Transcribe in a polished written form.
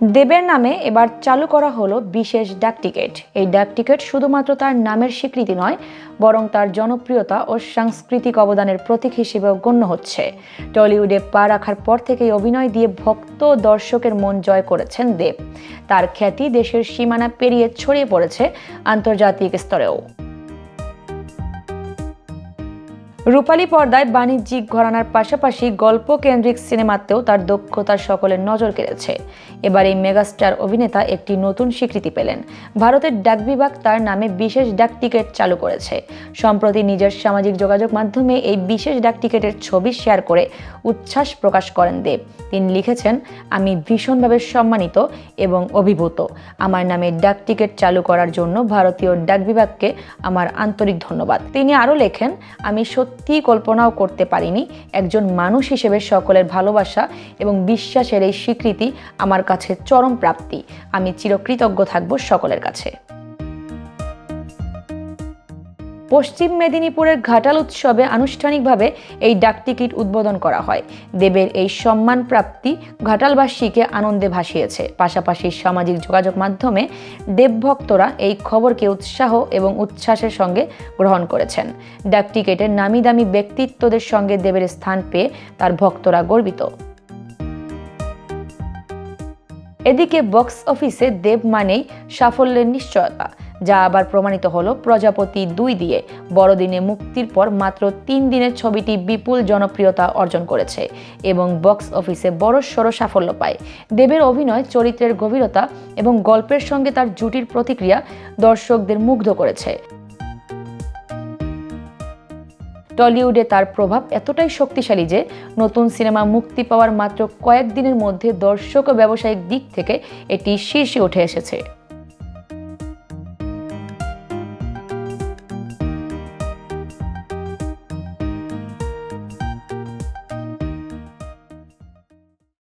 দেবের নামে এবার চালু করা হলো বিশেষ ডাক টিকিট। এই ডাক টিকিট শুধুমাত্র তার নামের স্বীকৃতি নয়, বরং তার জনপ্রিয়তা ও সাংস্কৃতিক অবদানের প্রতীক হিসেবেও গণ্য হচ্ছে। টলিউডে পা রাখার পর থেকেই অভিনয় দিয়ে ভক্ত দর্শকের মন জয় করেছেন দেব। তার খ্যাতি দেশের সীমানা পেরিয়ে ছড়িয়ে পড়েছে আন্তর্জাতিক স্তরেও। রূপালী পর্দায় বাণিজ্যিক ঘরানার পাশাপাশি গল্প কেন্দ্রিক সিনেমাতেও তার দক্ষতার সকলের নজর কেড়েছে। এবার এই মেগাস্টার অভিনেতা একটি নতুন স্বীকৃতি পেলেন। ভারতের ডাক বিভাগ তার নামে বিশেষ ডাক টিকিট চালু করেছে। সম্প্রতি নিজের সামাজিক যোগাযোগ মাধ্যমে এই বিশেষ ডাক টিকিটের ছবি শেয়ার করে উচ্ছ্বাস প্রকাশ করেন দেব। তিনি লিখেছেন, আমি ভীষণভাবে সম্মানিত এবং অভিভূত। আমার নামে ডাক টিকিট চালু করার জন্য ভারতীয় ডাক বিভাগকে আমার আন্তরিক ধন্যবাদ। তিনি আরও লেখেন, আমি সত্যি কল্পনাও করতে পারিনি একজন মানুষ হিসেবে সকলের ভালোবাসা এবং বিশ্বাসের এই স্বীকৃতি আমার কাছে চরম প্রাপ্তি। আমি চিরকৃতজ্ঞ থাকব সকলের কাছে। পশ্চিম মেদিনীপুরের ঘাটাল উৎসবে আনুষ্ঠানিকভাবে এই ডাক টিকিট উদ্বোধন করা হয়। দেবের এই সম্মান প্রাপ্তি ঘাটালবাসীকে আনন্দে ভাসিয়েছে। পাশাপাশি সামাজিক যোগাযোগ মাধ্যমে দেবভক্তরা এই খবরকে উৎসাহ এবং উচ্ছ্বাসের সঙ্গে গ্রহণ করেছেন। ডাক টিকিটের নামি দামি ব্যক্তিত্বদের সঙ্গে দেবের স্থান পেয়ে তার ভক্তরা গর্বিত। এদিকে বক্স অফিসে দেব মানেই সাফল্যের নিশ্চয়তা, যা আবার প্রমাণিত হলো প্রজাপতি 2 দিয়ে। বড়দিনে মুক্তির পর মাত্র 3 দিনের ছবিটি বিপুল জনপ্রিয়তা অর্জন করেছে এবং বক্স অফিসে বড়সড় সাফল্য পায়। দেবের অভিনয়, চরিত্রের গভীরতা এবং গল্পের সঙ্গে তার জুটির প্রতিক্রিয়া দর্শকদের মুগ্ধ করেছে। টলিউডে তার প্রভাব এতটাই শক্তিশালী যে নতুন সিনেমা মুক্তি পাওয়ার মাত্র কয়েকদিনের মধ্যে দর্শক ও ব্যবসায়িক দিক থেকে এটি শীর্ষে উঠে এসেছে।